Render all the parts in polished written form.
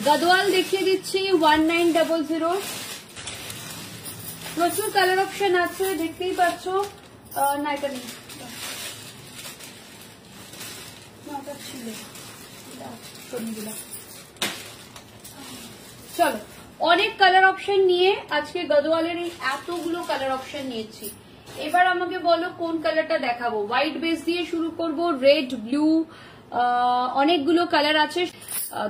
গদওয়াল দেখিয়ে দিচ্ছি 1900। প্রচুর কালার অপশন আছে, দেখতেই পাচ্ছ। না এটা নেই, চলো অনেক কালার অপশন নিয়ে আজকে গদওয়ালের এই এতগুলো কালার অপশন নিয়েছি। এবার আমাকে বলো কোন কালারটা দেখাবো। হোয়াইট বেস দিয়ে শুরু করব, রেড, ব্লু, অনেকগুলো কালার আছে।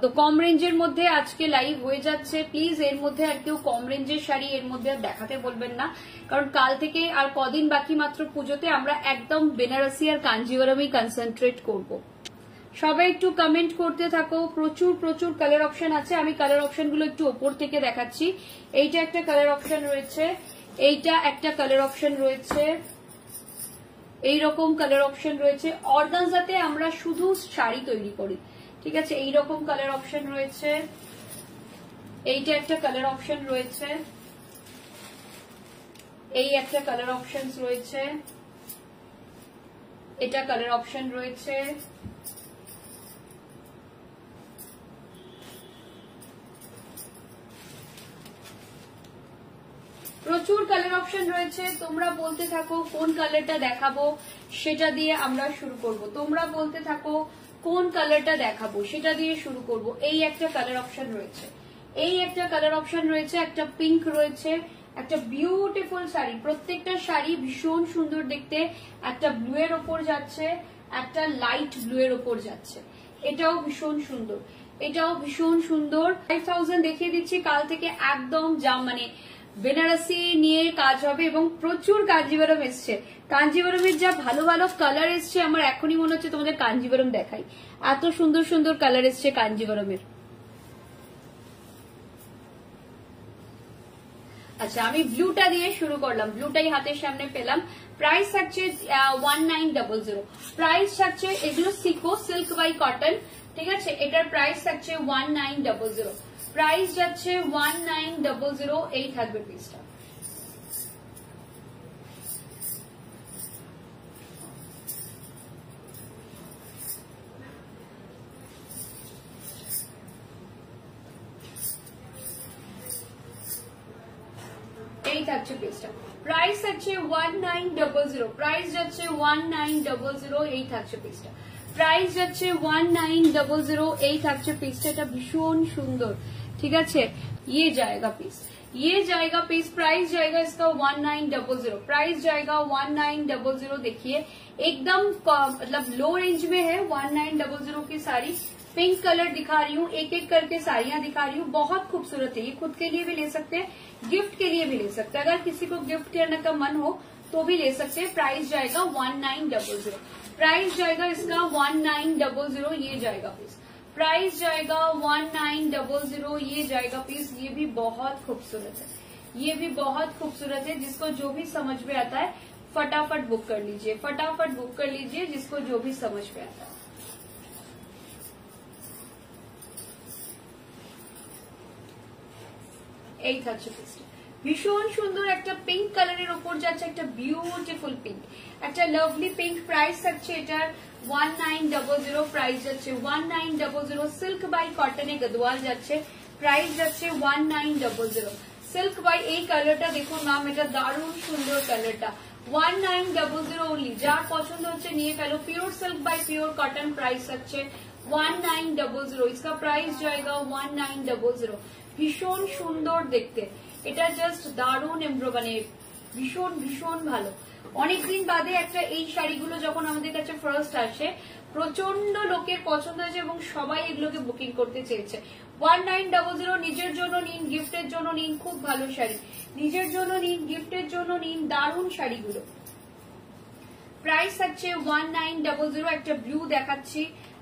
তো কম রেঞ্জের মধ্যে আজকে লাইভ হয়ে যাচ্ছে। প্লিজ এর মধ্যে আর কেউ কম রেঞ্জের শাড়ি এর মধ্যে আর দেখাতে বলবেন না, কারণ কাল থেকে আর কদিন বাকি মাত্র পুজোতে আমরা একদম বেনারসি আর কাঞ্জিভারমই কনসেন্ট্রেট করব। সবাই একটু কমেন্ট করতে থাকো। প্রচুর প্রচুর কালার অপশন আছে। আমি কালার অপশন গুলো একটু ওপর থেকে দেখাচ্ছি। এইটা একটা কালার অপশন রয়েছে, এইটা একটা কালার অপশন রয়েছে, এইরকম কালার অপশন রয়েছে। অর্গানজাতে আমরা শুধু শাড়ি তৈরি করি, ঠিক আছে। এইরকম কালার অপশন রয়েছে, এইটা একটা কালার অপশন রয়েছে, এই একটা কালার অপশন রয়েছে, এটা কালার অপশন রয়েছে, প্রচুর কালার অপশন রয়েছে। তোমরা বলতে থাকো কোন কালারটা দেখাবো, সেটা দিয়ে আমরা শুরু করব। তোমরা বলতে থাকো কোন কালারটা দেখাবো, সেটা দিয়ে শুরু করব। এই একটা কালার অপশন রয়েছে, এই একটা কালার অপশন রয়েছে, একটা পিঙ্ক রয়েছে, একটা বিউটিফুল শাড়ি। প্রত্যেকটা শাড়ি ভীষণ সুন্দর দেখতে। একটা ব্লু এর ওপর যাচ্ছে, একটা লাইট ব্লু এর ওপর যাচ্ছে। এটাও ভীষণ সুন্দর, এটাও ভীষণ সুন্দর। 5000 দেখিয়ে দিচ্ছি। কাল থেকে একদম মানে বেনারসি নিয়ে কাজ হবে এবং প্রচুর কাঞ্জিভারম এসছে। কাঞ্জিভারমের যা ভালো ভালো কালার এসছে, আমার এখনই মনে হচ্ছে তোমাদের কাঞ্জিভারম দেখাই। এত সুন্দর সুন্দর কালার এসছে কাঞ্জিভারমের। আচ্ছা, আমি ব্লুটা দিয়ে শুরু করলাম, ব্লুটাই হাতের সামনে পেলাম। প্রাইস থাকছে 1900। প্রাইস থাকছে, এগুলো সিকো সিল্ক বাই কটন, ঠিক আছে। এটার প্রাইস থাকছে 1900। প্রাইস যাচ্ছে 1900। এই থাকবে পিসটা। এই থাকছে পিসটা। প্রাইস আছে 1900। প্রাইস যাচ্ছে 1900। এই থাকছে পিসটা। প্রাইস যাচ্ছে 1900। এই থাকছে পিসটা। এটা ভীষণ সুন্দর, ঠিক আছে। ये जाएगा पीस, ये जाएगा पीस। प्राइस जाएगा इसका 1900। प्राइस जाएगा 1900। देखिए एकदम मतलब लो रेंज में है 1900 की साड़ी। पिंक कलर दिखा रही हूँ, एक एक करके साड़ियां दिखा रही हूँ। बहुत खूबसूरत है, ये खुद के लिए भी ले सकते हैं, गिफ्ट के लिए भी ले सकते हैं। अगर किसी को गिफ्ट करने का मन हो तो भी ले सकते हैं। प्राइस जाएगा 1900। प्राइस जाएगा इसका 1900। ये जाएगा पीस। प्राइस जाएगा 1900। ये जाएगा पीस। ये भी बहुत खूबसूरत है, ये भी बहुत खूबसूरत है। जिसको जो भी समझ में आता है फटाफट बुक कर लीजिए, फटाफट बुक कर लीजिए, जिसको जो भी समझ में आता है। এই থাকছে পিসটা। ভীষণ সুন্দর একটা পিঙ্ক কালারের ওপর যাচ্ছে, একটা বিউটিফুল পিঙ্ক, একটা লাভলি পিঙ্ক। প্রাইস থাকছে এটার 1900। প্রাইস যাচ্ছে 1900। সিল্ক বাই কটনে গদওয়াল যাচ্ছে। প্রাইস যাচ্ছে 1900। সিল্ক বাই, এই কালারটা দেখুন ম্যাম, এটা দারুণ সুন্দর কালারটা। 1900 ওনলি। যার পছন্দ হচ্ছে নিয়ে ফেলো। Pure silk by pure cotton. Price থাকছে 1900। इसका प्राइस जाएगा 1900। ভীষণ সুন্দর দেখতে, এটা জাস্ট দারুণ মানে ভীষণ ভীষণ ভালো। অনেকদিন বাদে একটা এই শাড়িগুলো যখন আমাদের কাছে ফার্স্ট আসে, প্রচন্ড লোকের পছন্দ হয়েছে এবং সবাই এগুলোকে বুকিং করতে চেয়েছে। 1900। নিজের জন্য নিন, গিফটের জন্য নিন, খুব ভালো শাড়ি। নিজের জন্য নিন, গিফটের জন্য নিন, দারুণ শাড়িগুলো। প্রাইস থাকছে 1900। একটা ব্লু দেখাচ্ছি।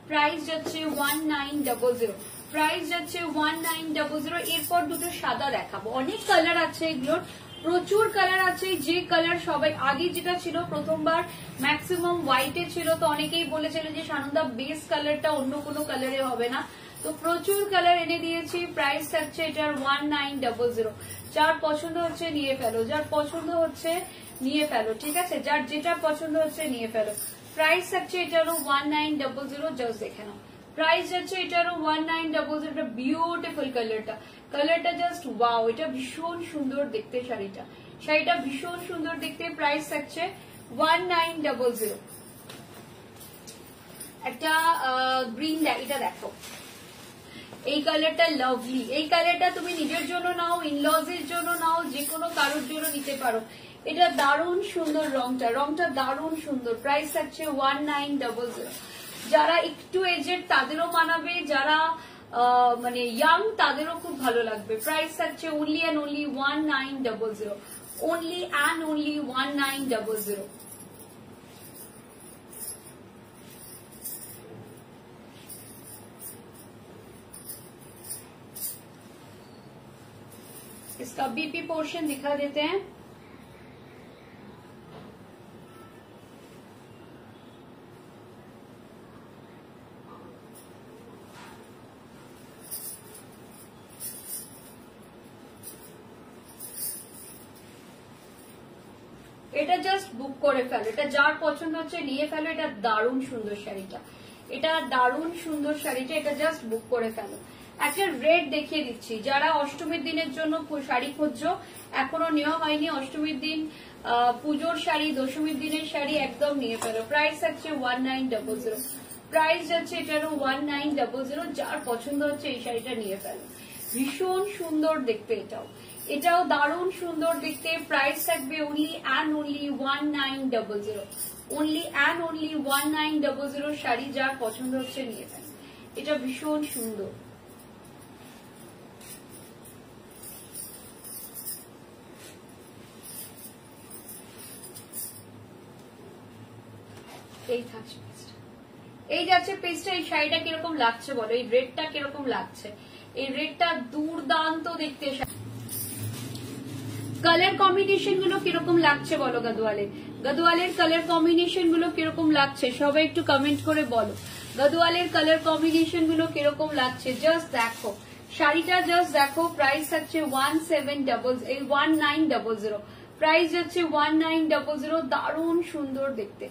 প্রাইস যাচ্ছে 1900। প্রাইস যাচ্ছে 1900। এরপর দুটো সাদা দেখাবো। অনেক কালার আছে এগুলোর, প্রচুর কালার আছে। যে কালার সবাই আগে যেটা ছিল প্রথমবার ম্যাক্সিমাম হোয়াইটে ছিল, তো অনেকেই বলেছিল যে সানন্দা বেস কালারটা অন্য কোনো কালারে হবে না, তো প্রচুর কালার এনে দিয়েছি। প্রাইস থাকছে এটার 1900। যার পছন্দ হচ্ছে নিয়ে ফেলো, যার পছন্দ হচ্ছে নিয়ে ফেলো, ঠিক আছে। যার যেটা পছন্দ হচ্ছে নিয়ে ফেলো। প্রাইস থাকছে এটারও 1900। জাস্ট দেখে নাও, প্রাইস যাচ্ছে এটারও 1900। এটা বিউটিফুল কালারটা জাস্ট ওয়াও, এটা ভীষণ সুন্দর দেখতে শাড়িটা ভীষণ সুন্দর দেখতে। প্রাইস থাকছে 1900। একটা গ্রিন, এটা দেখো, এই কালারটা লাভলি। এই কালারটা তুমি নিজের জন্য নাও, ইনলজ এর জন্য নাও, যে কোনো কারোর জন্য নিতে পারো। এটা দারুণ সুন্দর, রংটা দারুণ সুন্দর। প্রাইস থাকছে 1900। যারা একটু এজেড তাদেরও মানাবে, যারা মানে ইয়াং তাদেরও খুব ভালো লাগবে। প্রাইস থাকছে only and only 1900, only and only 1900। इसका बीपी पोर्शन दिखा देते हैं। এটা জাস্ট বুক করে ফেলো, এটা যার পছন্দ হচ্ছে নিয়ে ফেলো। এটা দারুণ সুন্দর শাড়িটা, এটা জাস্ট বুক করে ফেলো। একটা রেড দেখিয়ে দিচ্ছি, যারা অষ্টমীর দিনের জন্য শাড়ি খুঁজছো, এখনো নেওয়া হয়নি, অষ্টমীর দিন পুজোর শাড়ি, দশমীর দিনের শাড়ি একদম নিয়ে ফেলো। প্রাইস আছে 1900, প্রাইস যাচ্ছে এটারও 1900। যার পছন্দ হচ্ছে এই শাড়িটা নিয়ে ফেলো, ভীষণ সুন্দর দেখতে। এটাও দারুণ সুন্দর দেখতে। প্রাইস থাকবে only and only 1900, only and only 1900 sari. যার পছন্দ হচ্ছে নিয়ে ফেলো, এটা ভীষণ সুন্দর। এই যাচ্ছে পেজটা। এই শাড়িটা কিরকম লাগছে বলো, এই রেডটা কিরকম লাগছে? এই রেডটা দুর্দান্ত দেখতে। কালার কম্বিনেশন গুলো কিরকম লাগছে বলো? গদওয়ালের কালার কম্বিনেশন গুলো কিরকম লাগছে? সবাই একটু কমেন্ট করে বলো, গদওয়ালের কালার কম্বিনেশন গুলো কিরকম লাগছে? জাস্ট দেখো শাড়িটা, জাস্ট দেখো। প্রাইস হচ্ছে 1900, প্রাইস যাচ্ছে 1900। দারুণ সুন্দর দেখতে,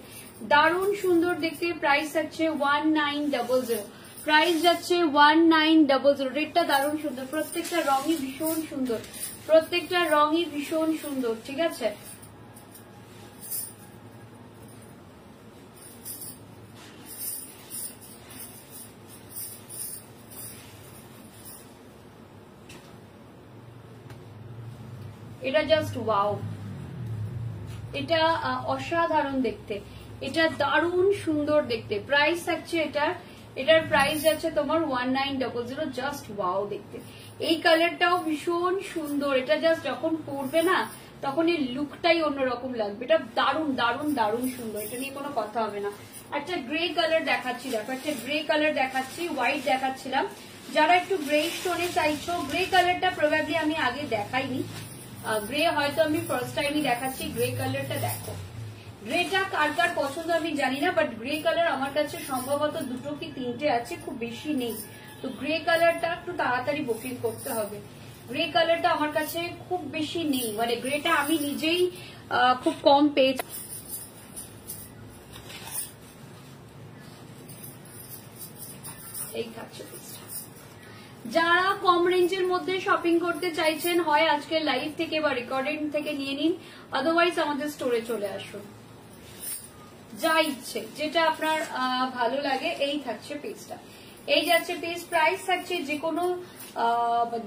প্রাইস হচ্ছে 1900, প্রাইস যাচ্ছে 1900। রেটটা দারুণ সুন্দর, প্রত্যেকটা রঙই ভীষণ সুন্দর, ঠিক আছে? এটা জাস্ট ওয়াও, এটা অসাধারণ দেখতে, এটা দারুণ সুন্দর দেখতে। প্রাইস থাকছে এটার প্রাইস যাচ্ছে তোমার 1900। জাস্ট ওয়াও দেখতে। এই কালারটাও ভীষণ সুন্দর, এটা জাস্ট যখন পরবে না তখন এই লুকটাই অন্যরকম লাগবে। এটা দারুণ সুন্দর, এটা নিয়ে কোনো কথা হবে না। একটা গ্রে কালার দেখাচ্ছি, দেখো একটা গ্রে কালার দেখাচ্ছি, হোয়াইট দেখাচ্ছিলাম। যারা একটু গ্রে স্টোনে চাইছো, গ্রে কালারটা প্রবাবলি আমি আগে দেখাইনি, গ্রে হয়তো আমি ফার্স্ট টাইমই দেখাচ্ছি। গ্রে কালারটা দেখো, গ্রেটা কার কার পছন্দ আমি জানি না, বাট গ্রে কালার আমার কাছে সম্ভবত 2 কি 3টে আছে, খুব বেশি নেই। তো গ্রে কালারটা একটু তাড়াতাড়ি বুকিং করতে হবে। গ্রে কালারটা আমার কাছে খুব বেশি নেই, মানে গ্রেটা আমি নিজেই খুব কম পেয়েছি। এই থাকছে। যারা কম রেঞ্জের মধ্যে শপিং করতে চাইছেন, হয় আজকে লাইভ থেকে বা রেকর্ডিং থেকে নিয়ে নিন, আদারওয়াইজ আমাদের স্টোরে চলে আসুন। যা ইচ্ছে, যেটা আপনার ভালো লাগে। এই থাকছে পেজটা, এই যাচ্ছে পেজ। প্রাইস থাকছে যে কোনো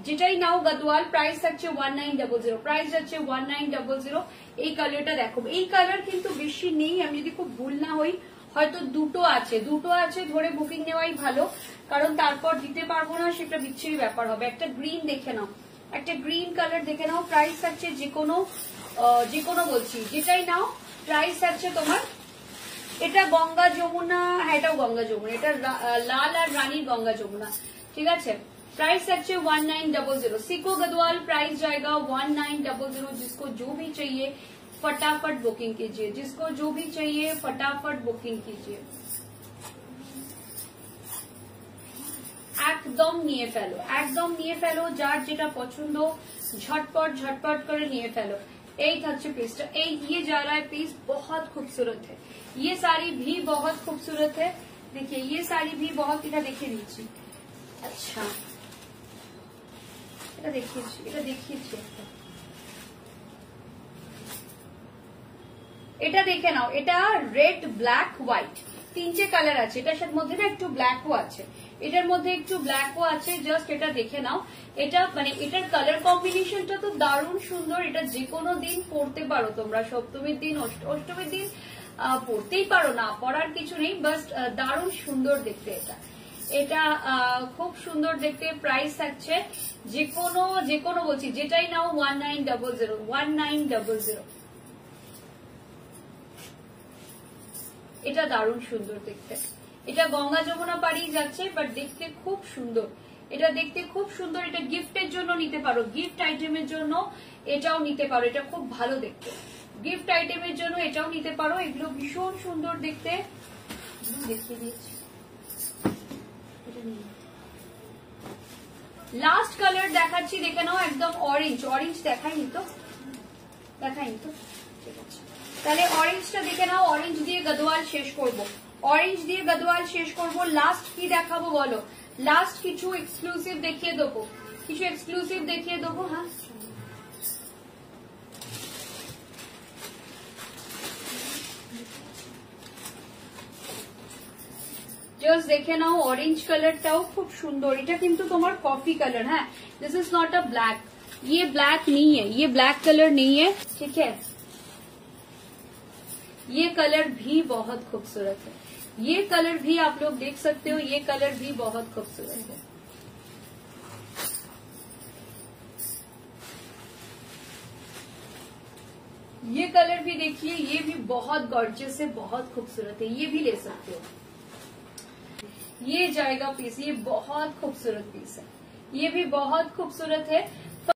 যেটাই নাও গদওয়াল, প্রাইস থাকছে 1900, প্রাইস যাচ্ছে 1900। এই কালারটা দেখো, এই কালার কিন্তু বেশি নেই, আমি যদি খুব ভুল না হই হয়তো 2টো আছে, ধরে বুকিং নেওয়াই ভালো, কারণ তারপর দিতে পারবো না, সেটা বিচ্ছিরি ব্যাপার হবে। একটা গ্রিন দেখে নাও, একটা গ্রিন কালার দেখে নাও। প্রাইস থাকছে যে কোনো বলছি যেটাই নাও, প্রাইস থাকছে তোমার। এটা গঙ্গা যমুনা, হ্যাঁ এটাও গঙ্গা যমুনা, এটা লাল আর রানীর গঙ্গা যমুনা, ঠিক আছে? प्राइस अच्छे 1900। सिको गदवाल प्राइस जाएगा 1900। जिसको जो भी चाहिए फटाफट बुकिंग कीजिए, जिसको जो भी चाहिए फटाफट बुकिंग कीजिए। একদম নিয়ে ফেলো, যার যেটা পছন্দ झटपट করে নিয়ে ফেলো। এই থাকছে পিসটা। এই ये जा रहा है पीस, बहुत खूबसूरत है, ये साड़ी भी बहुत खूबसूरत है। देखिए ये साड़ी भी बहुत, এটা দেখে দিচ্ছি। আচ্ছা এটা দেখিয়েছি, এটা দেখিয়েছি একটা, এটা দেখে নাও। এটা রেড ব্ল্যাক হোয়াইট তিনটে কালার আছে, এটার মধ্যে না একটু ব্ল্যাকও আছে, এটার মধ্যে একটু ব্ল্যাকও আছে। জাস্ট এটা দেখে নাও। এটা মানে এটার কালার কম্বিনেশনটা তো দারুণ সুন্দর। এটা যে কোনো দিন পরতে পারো তোমরা, সপ্তমীর দিন অষ্টমীর দিন পরতেই পারো, না পরার কিছু নেই, বাস দারুণ সুন্দর দেখতে। এটা খুব সুন্দর দেখতে। প্রাইস থাকছে যে কোনো বলছি যেটাই নাও 1900। এটা দারুণ সুন্দর দেখতে। এটা গঙ্গা যমুনা পাড়িয়ে যাচ্ছে, বাট দেখতে খুব সুন্দর। এটা দেখতে খুব সুন্দর। এটা গিফটের জন্য নিতে পারো, গিফট আইটেমের জন্য এটাও নিতে পারো। এটা খুব ভালো দেখতে, গিফট আইটেমের জন্য এটাও নিতে পারো। এগুলো ভীষণ সুন্দর দেখতে। দেখিয়ে দিয়েছি। লাস্ট কালার দেখাচ্ছি, দেখে নাও। একদম অরেঞ্জ, অরেঞ্জ দেখাইনি তো, দেখাইনি তো, ঠিক আছে। তাহলে অরেঞ্জটা দেখে নাও। অরেঞ্জ দিয়ে গদওয়াল শেষ করব, অরেঞ্জ দিয়ে গদওয়াল শেষ করব। লাস্ট কি দেখাবো বলো? লাস্ট কিছু এক্সক্লুসিভ দেখিয়ে দেবো, কিছু এক্সক্লুসিভ দেখিয়ে দেবো। হ্যাঁ জাস্ট দেখে নাও। অরেঞ্জ কালারটাও খুব সুন্দর। এটা কিন্তু তোমার কফি কালার। হ্যাঁ, this is not a black, ये ब्लैक नहीं है, ये ब्लैक कलर नहीं है, ठीक है। ये कलर भी बहुत खूबसूरत है, ये कलर भी आप लोग देख सकते हो, ये कलर भी बहुत खूबसूरत है। ये कलर भी देखिए, ये भी बहुत गॉर्जियस है, बहुत खूबसूरत है। ये भी ले सकते हो, ये जाएगा पीस। ये बहुत खूबसूरत पीस है, ये भी बहुत खूबसूरत है।